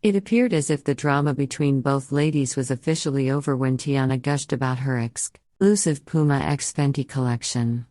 It appeared as if the drama between both ladies was officially over when Teyanna gushed about her exclusive Puma x Fenty collection.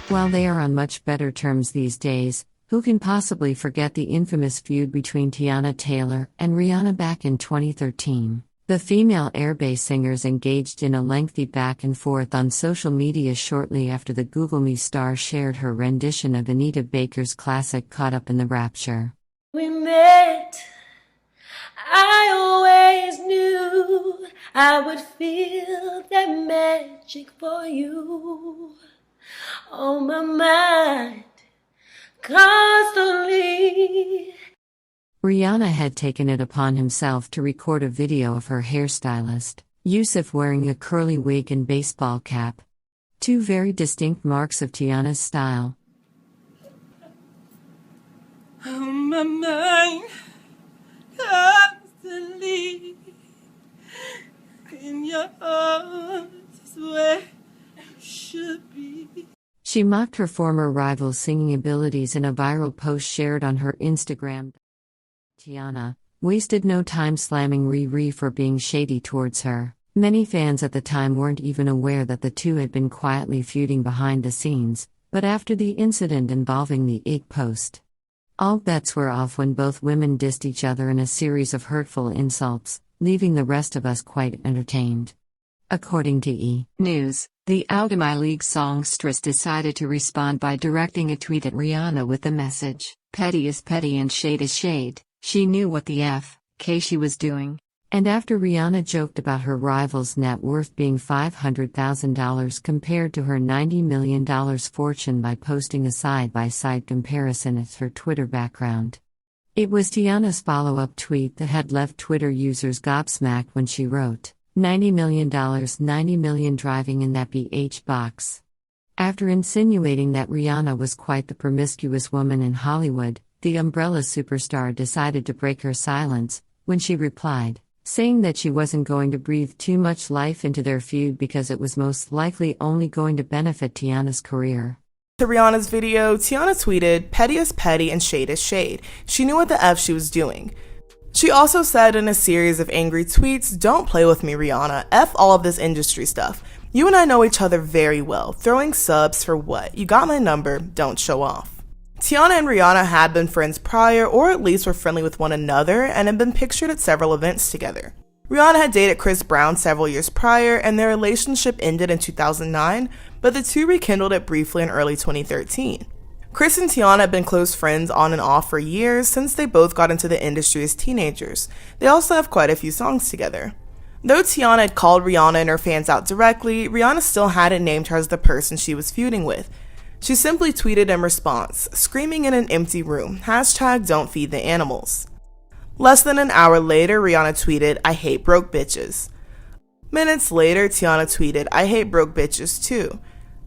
While they are on much better terms these days, who can possibly forget the infamous feud between Teyanna Taylor and Rihanna back in 2013? The female airbase singers engaged in a lengthy back and forth on social media shortly after the Google Me star shared her rendition of Anita Baker's classic Caught Up in the Rapture. We met, I always knew I would feel that magic for you. On my mind, constantly. Rihanna had taken it upon himself to record a video of her hairstylist, Yusuf, wearing a curly wig and baseball cap. Two very distinct marks of Teyanna's style. On my mind, constantly. In your arms is where you should be. She mocked her former rival's singing abilities in a viral post shared on her Instagram. Teyanna wasted no time slamming Riri for being shady towards her. Many fans at the time weren't even aware that the two had been quietly feuding behind the scenes, but after the incident involving the IG post, all bets were off when both women dissed each other in a series of hurtful insults, leaving the rest of us quite entertained. According to E! News, the Out of My League songstress decided to respond by directing a tweet at Rihanna with the message, "Petty is petty and shade is shade." She knew what the F.K. she was doing. And after Rihanna joked about her rival's net worth being $500,000 compared to her $90 million fortune by posting a side-by-side comparison as her Twitter background. It was Teyanna's follow-up tweet that had left Twitter users gobsmacked when she wrote, $90 million, 90 million driving in that BH box. After insinuating that Rihanna was quite the promiscuous woman in Hollywood, the Umbrella superstar decided to break her silence, when she replied, saying that she wasn't going to breathe too much life into their feud because it was most likely only going to benefit Teyanna's career. To Rihanna's video, Teyanna tweeted, "Petty is petty and shade is shade." She knew what the F she was doing. She also said in a series of angry tweets, "Don't play with me, Rihanna. F all of this industry stuff. You and I know each other very well. Throwing subs for what? You got my number, don't show off." Teyanna and Rihanna had been friends prior, or at least were friendly with one another, and had been pictured at several events together. Rihanna had dated Chris Brown several years prior, and their relationship ended in 2009, but the two rekindled it briefly in early 2013. Chris and Teyanna had been close friends on and off for years since they both got into the industry as teenagers. They also have quite a few songs together. Though Teyanna had called Rihanna and her fans out directly, Rihanna still hadn't named her as the person she was feuding with. She simply tweeted in response, "Screaming in an empty room, #don't feed the animals." Less than an hour later, Rihanna tweeted, "I hate broke bitches." Minutes later, Teyanna tweeted, "I hate broke bitches too."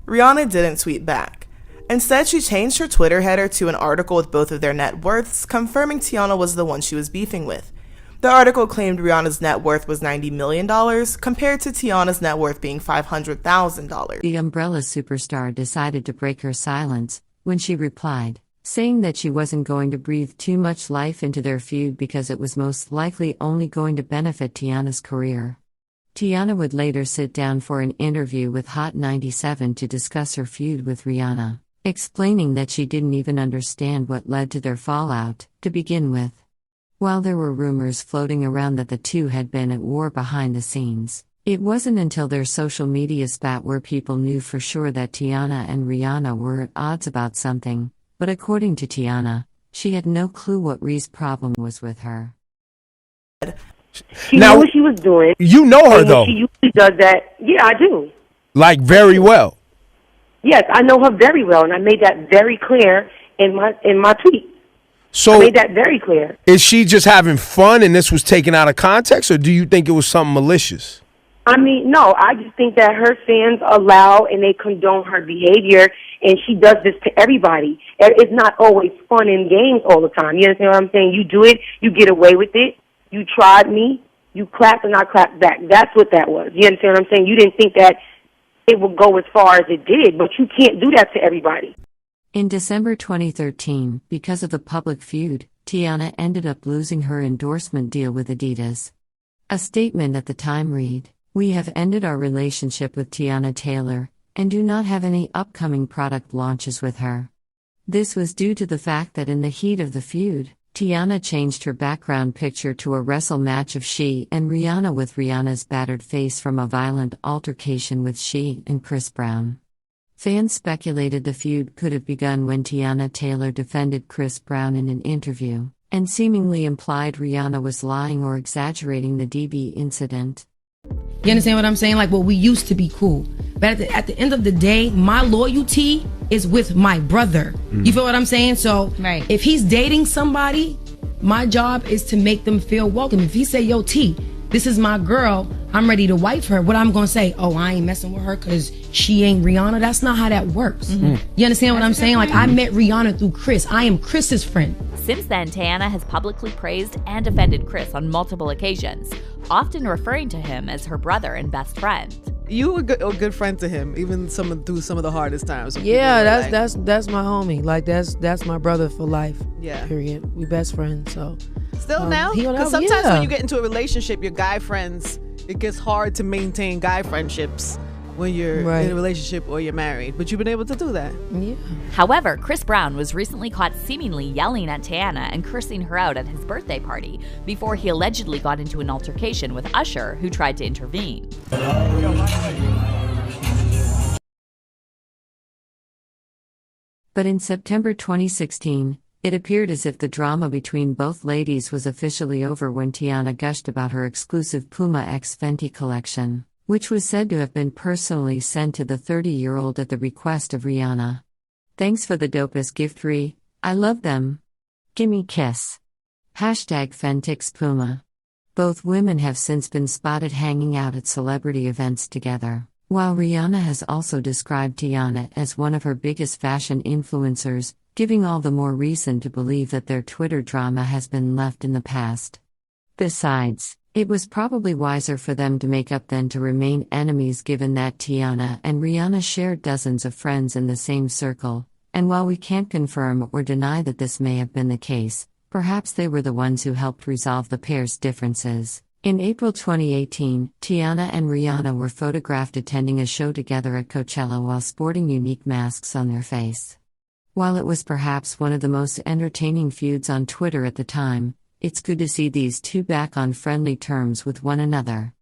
Rihanna didn't tweet back. Instead, she changed her Twitter header to an article with both of their net worths, confirming Teyanna was the one she was beefing with. The article claimed Rihanna's net worth was $90 million, compared to Teyanna's net worth being $500,000. The Umbrella superstar decided to break her silence, when she replied, saying that she wasn't going to breathe too much life into their feud because it was most likely only going to benefit Teyanna's career. Teyanna would later sit down for an interview with Hot 97 to discuss her feud with Rihanna, explaining that she didn't even understand what led to their fallout, to begin with. While there were rumors floating around that the two had been at war behind the scenes, it wasn't until their social media spat where people knew for sure that Teyanna and Rihanna were at odds about something, but according to Teyanna, she had no clue what Ri's problem was with her. She knew what she was doing. You know her, though. She usually does that. Yeah, I do. Like, very well. Yes, I know her very well, and I made that very clear in my tweet. So I made that very clear. Is she just having fun and this was taken out of context, or do you think it was something malicious? I mean, no, I just think that her fans allow and they condone her behavior, and she does this to everybody. It's not always fun and games all the time. You understand what I'm saying? You do it, you get away with it. You tried me, You clapped and I clapped back. That's what that was. You understand what I'm saying? You didn't think that it would go as far as it did, but you can't do that to everybody. In December 2013, because of the public feud, Teyanna ended up losing her endorsement deal with Adidas. A statement at the time read, "We have ended our relationship with Teyanna Taylor, and do not have any upcoming product launches with her." This was due to the fact that in the heat of the feud, Teyanna changed her background picture to a wrestle match of she and Rihanna with Rihanna's battered face from a violent altercation with she and Chris Brown. Fans speculated the feud could have begun when Teyanna Taylor defended Chris Brown in an interview, and seemingly implied Rihanna was lying or exaggerating the DB incident. You understand what I'm saying? Like, well, we used to be cool. But at the end of the day, my loyalty is with my brother. You feel what I'm saying? So Right. if he's dating somebody, my job is to make them feel welcome. If he say, yo, T, this is my girl, I'm ready to wife her, what I'm going to say, oh, I ain't messing with her because she ain't Rihanna. That's not how that works. You understand what I'm saying? Like, I met Rihanna through Chris. I am Chris's friend. Since then, Teyanna has publicly praised and defended Chris on multiple occasions, often referring to him as her brother and best friend. You were a good friend to him, even through some of the hardest times. Yeah, that's my homie. Like, that's my brother for life. Yeah. Period. We best friends. So Still now? he don't Because have- sometimes yeah. when you get into a relationship, your guy friends, it gets hard to maintain guy friendships when you're Right. in a relationship or you're married. But you've been able to do that. yeah. However, Chris Brown was recently caught seemingly yelling at Teyanna and cursing her out at his birthday party before he allegedly got into an altercation with Usher, who tried to intervene. But in September 2016, it appeared as if the drama between both ladies was officially over when Teyanna gushed about her exclusive Puma x Fenty collection, which was said to have been personally sent to the 30-year-old at the request of Rihanna. "Thanks for the dopest gift, Ree. I love them. Gimme kiss. #Fentix Puma." Both women have since been spotted hanging out at celebrity events together, while Rihanna has also described Teyanna as one of her biggest fashion influencers, giving all the more reason to believe that their Twitter drama has been left in the past. Besides, it was probably wiser for them to make up than to remain enemies, given that Teyanna and Rihanna shared dozens of friends in the same circle, and while we can't confirm or deny that this may have been the case, perhaps they were the ones who helped resolve the pair's differences. In April 2018, Teyanna and Rihanna were photographed attending a show together at Coachella while sporting unique masks on their face. While it was perhaps one of the most entertaining feuds on Twitter at the time, it's good to see these two back on friendly terms with one another.